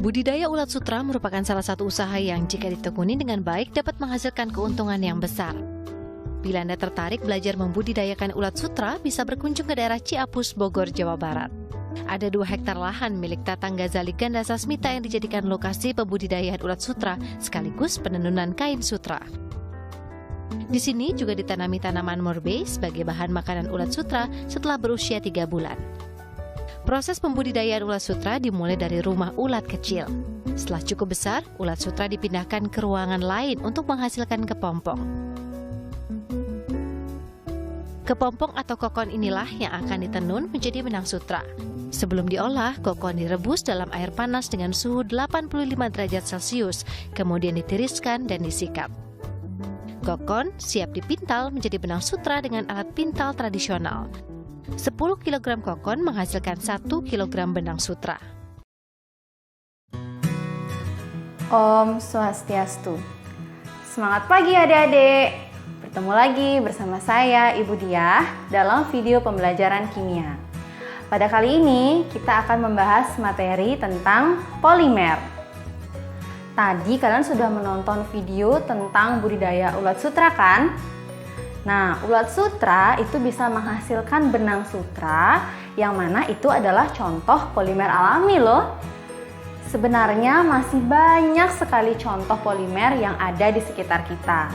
Budidaya ulat sutra merupakan salah satu usaha yang jika ditekuni dengan baik dapat menghasilkan keuntungan yang besar. Bila Anda tertarik belajar membudidayakan ulat sutra, bisa berkunjung ke daerah Ciapus, Bogor, Jawa Barat. Ada 2 hektar lahan milik Tatang Ghazali Ganda Sasmita yang dijadikan lokasi pembudidayaan ulat sutra sekaligus penenunan kain sutra. Di sini juga ditanami tanaman morbei sebagai bahan makanan ulat sutra setelah berusia 3 bulan. Proses pembudidayaan ulat sutra dimulai dari rumah ulat kecil. Setelah cukup besar, ulat sutra dipindahkan ke ruangan lain untuk menghasilkan kepompong. Kepompong atau kokon inilah yang akan ditenun menjadi benang sutra. Sebelum diolah, kokon direbus dalam air panas dengan suhu 85 derajat Celcius, kemudian ditiriskan dan disikap. Kokon siap dipintal menjadi benang sutra dengan alat pintal tradisional. 10 kg kokon menghasilkan 1 kg benang sutra. Om Swastiastu. Semangat pagi adik-adik. Bertemu lagi bersama saya Ibu Diah dalam video pembelajaran kimia. Pada kali ini kita akan membahas materi tentang polimer. Tadi kalian sudah menonton video tentang budidaya ulat sutra kan? Nah, ulat sutra itu bisa menghasilkan benang sutra yang mana itu adalah contoh polimer alami loh. Sebenarnya masih banyak sekali contoh polimer yang ada di sekitar kita.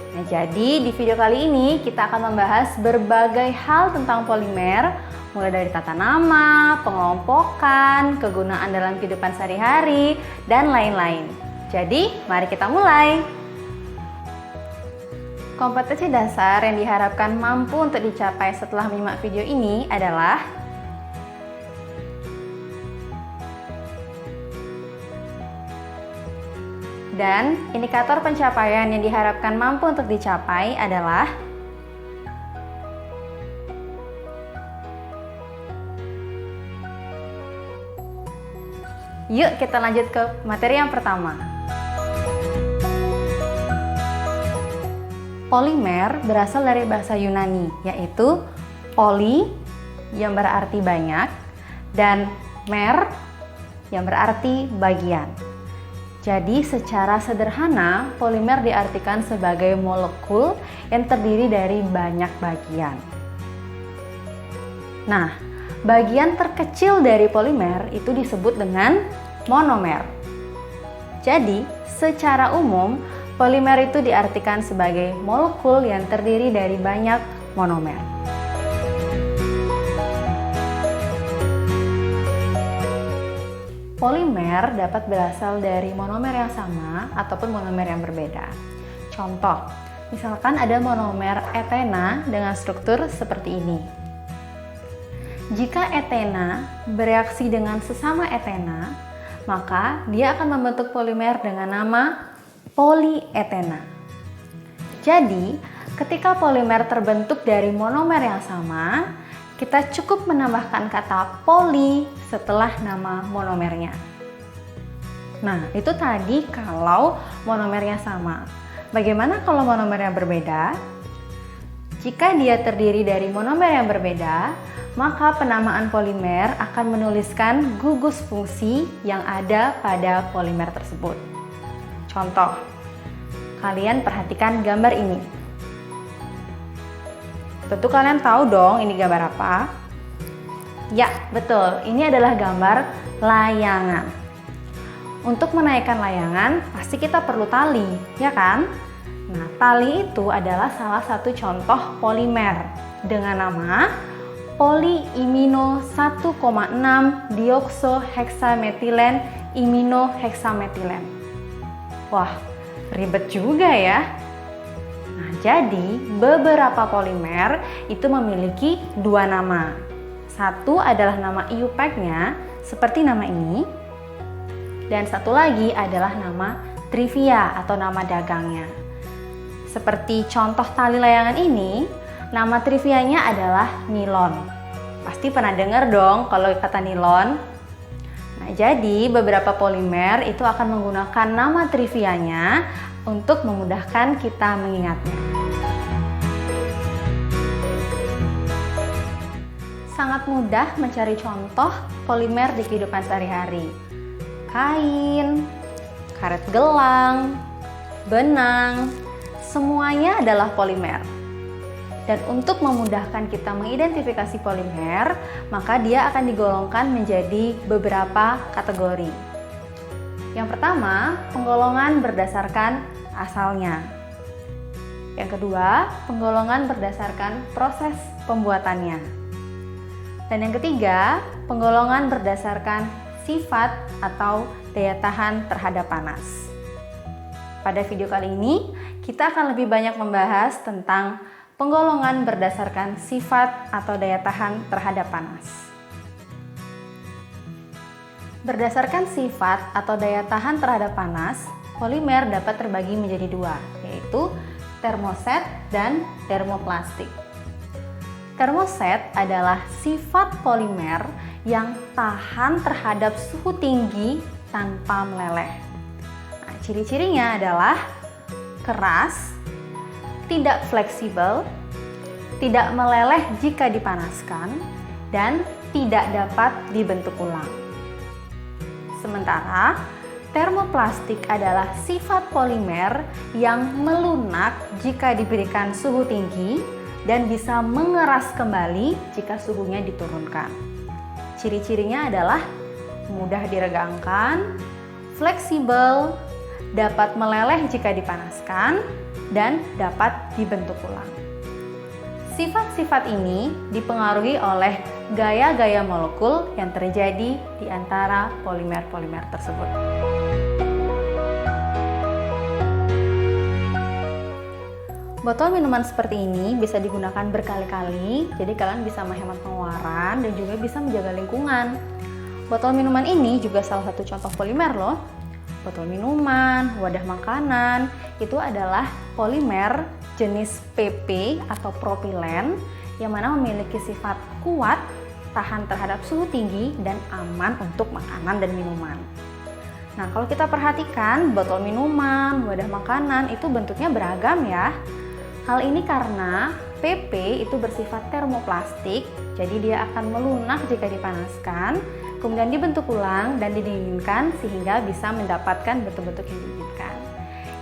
Nah, jadi di video kali ini kita akan membahas berbagai hal tentang polimer, mulai dari tata nama, pengelompokan, kegunaan dalam kehidupan sehari-hari, dan lain-lain. Jadi, mari kita mulai. Kompetensi dasar yang diharapkan mampu untuk dicapai setelah menyimak video ini adalah dan indikator pencapaian yang diharapkan mampu untuk dicapai adalah Yuk kita lanjut ke materi yang pertama. Polimer berasal dari bahasa Yunani, yaitu poli yang berarti banyak dan mer yang berarti bagian. Jadi secara sederhana, polimer diartikan sebagai molekul yang terdiri dari banyak bagian. Nah, bagian terkecil dari polimer itu disebut dengan monomer. Jadi, secara umum, polimer itu diartikan sebagai molekul yang terdiri dari banyak monomer. Polimer dapat berasal dari monomer yang sama ataupun monomer yang berbeda. Contoh, misalkan ada monomer etena dengan struktur seperti ini. Jika etena bereaksi dengan sesama etena, maka dia akan membentuk polimer dengan nama polietena. Jadi, ketika polimer terbentuk dari monomer yang sama, kita cukup menambahkan kata poli setelah nama monomernya. Nah, itu tadi kalau monomernya sama. Bagaimana kalau monomernya berbeda? Jika dia terdiri dari monomer yang berbeda, maka penamaan polimer akan menuliskan gugus fungsi yang ada pada polimer tersebut. Contoh, kalian perhatikan gambar ini. Tentu kalian tahu dong ini gambar apa? Ya, betul. Ini adalah gambar layangan. Untuk menaikkan layangan, pasti kita perlu tali, ya kan? Nah, tali itu adalah salah satu contoh polimer dengan nama polyimino 1,6 deoksoheksametilen iminoheksametilen. Wah, ribet juga ya. Nah, jadi beberapa polimer itu memiliki 2 nama. Satu adalah nama IUPAC-nya seperti nama ini, dan satu lagi adalah nama trivia atau nama dagangnya. Seperti contoh tali layangan ini, nama trivianya adalah nilon. Pasti pernah dengar dong kalau kata nilon. Nah, jadi beberapa polimer itu akan menggunakan nama trivianya untuk memudahkan kita mengingatnya. Sangat mudah mencari contoh polimer di kehidupan sehari-hari. kain, karet gelang, benang, semuanya adalah polimer. Dan untuk memudahkan kita mengidentifikasi polimer, maka dia akan digolongkan menjadi beberapa kategori. Yang pertama, penggolongan berdasarkan asalnya. Yang kedua, penggolongan berdasarkan proses pembuatannya. Dan yang ketiga, penggolongan berdasarkan sifat atau daya tahan terhadap panas. Pada video kali ini, kita akan lebih banyak membahas tentang penggolongan berdasarkan sifat atau daya tahan terhadap panas. Berdasarkan sifat atau daya tahan terhadap panas, polimer dapat terbagi menjadi dua, yaitu termoset dan termoplastik. Termoset adalah sifat polimer yang tahan terhadap suhu tinggi tanpa meleleh. Nah, ciri-cirinya adalah keras, tidak fleksibel, tidak meleleh jika dipanaskan, dan tidak dapat dibentuk ulang. Sementara, termoplastik adalah sifat polimer yang melunak jika diberikan suhu tinggi dan bisa mengeras kembali jika suhunya diturunkan. Ciri-cirinya adalah mudah diregangkan, fleksibel, dapat meleleh jika dipanaskan, dan dapat dibentuk ulang. Sifat-sifat ini dipengaruhi oleh gaya-gaya molekul yang terjadi di antara polimer-polimer tersebut. Botol minuman seperti ini bisa digunakan berkali-kali, jadi kalian bisa menghemat pengeluaran dan juga bisa menjaga lingkungan. Botol minuman ini juga salah satu contoh polimer loh. Botol minuman, wadah makanan, itu adalah polimer jenis PP atau propilen yang mana memiliki sifat kuat, tahan terhadap suhu tinggi, dan aman untuk makanan dan minuman. Nah, kalau kita perhatikan botol minuman, wadah makanan itu bentuknya beragam ya. Hal ini karena PP itu bersifat termoplastik, jadi dia akan melunak jika dipanaskan, kemudian dibentuk ulang dan didinginkan sehingga bisa mendapatkan bentuk-bentuk yang diinginkan.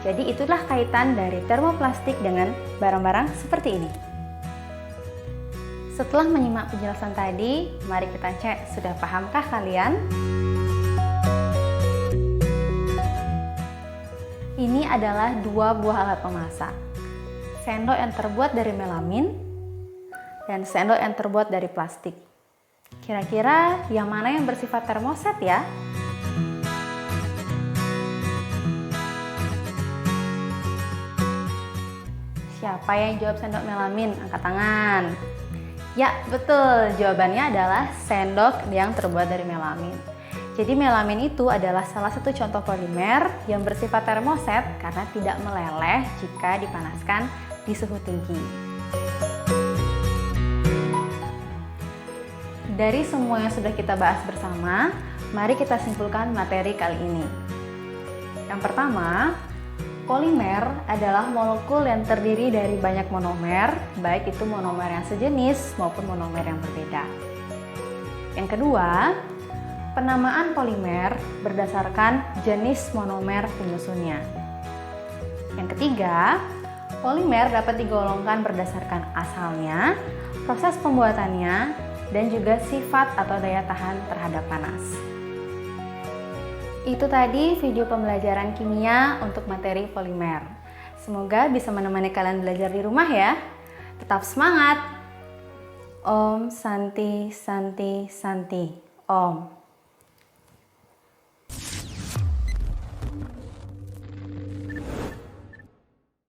Jadi itulah kaitan dari termoplastik dengan barang-barang seperti ini. Setelah menyimak penjelasan tadi, mari kita cek sudah pahamkah kalian? Ini adalah dua buah alat memasak. Sendok yang terbuat dari melamin dan sendok yang terbuat dari plastik. Kira-kira yang mana yang bersifat termoset ya? Siapa yang jawab sendok melamin? Angkat tangan. Ya, betul. Jawabannya adalah sendok yang terbuat dari melamin. Jadi melamin itu adalah salah satu contoh polimer yang bersifat termoset karena tidak meleleh jika dipanaskan di suhu tinggi. Dari semua yang sudah kita bahas bersama, mari kita simpulkan materi kali ini. Yang pertama, polimer adalah molekul yang terdiri dari banyak monomer, baik itu monomer yang sejenis maupun monomer yang berbeda. Yang kedua, penamaan polimer berdasarkan jenis monomer penyusunnya. Yang ketiga, polimer dapat digolongkan berdasarkan asalnya, proses pembuatannya, dan juga sifat atau daya tahan terhadap panas. Itu tadi video pembelajaran kimia untuk materi polimer. Semoga bisa menemani kalian belajar di rumah ya. Tetap semangat! Om Santi Santi Santi Om.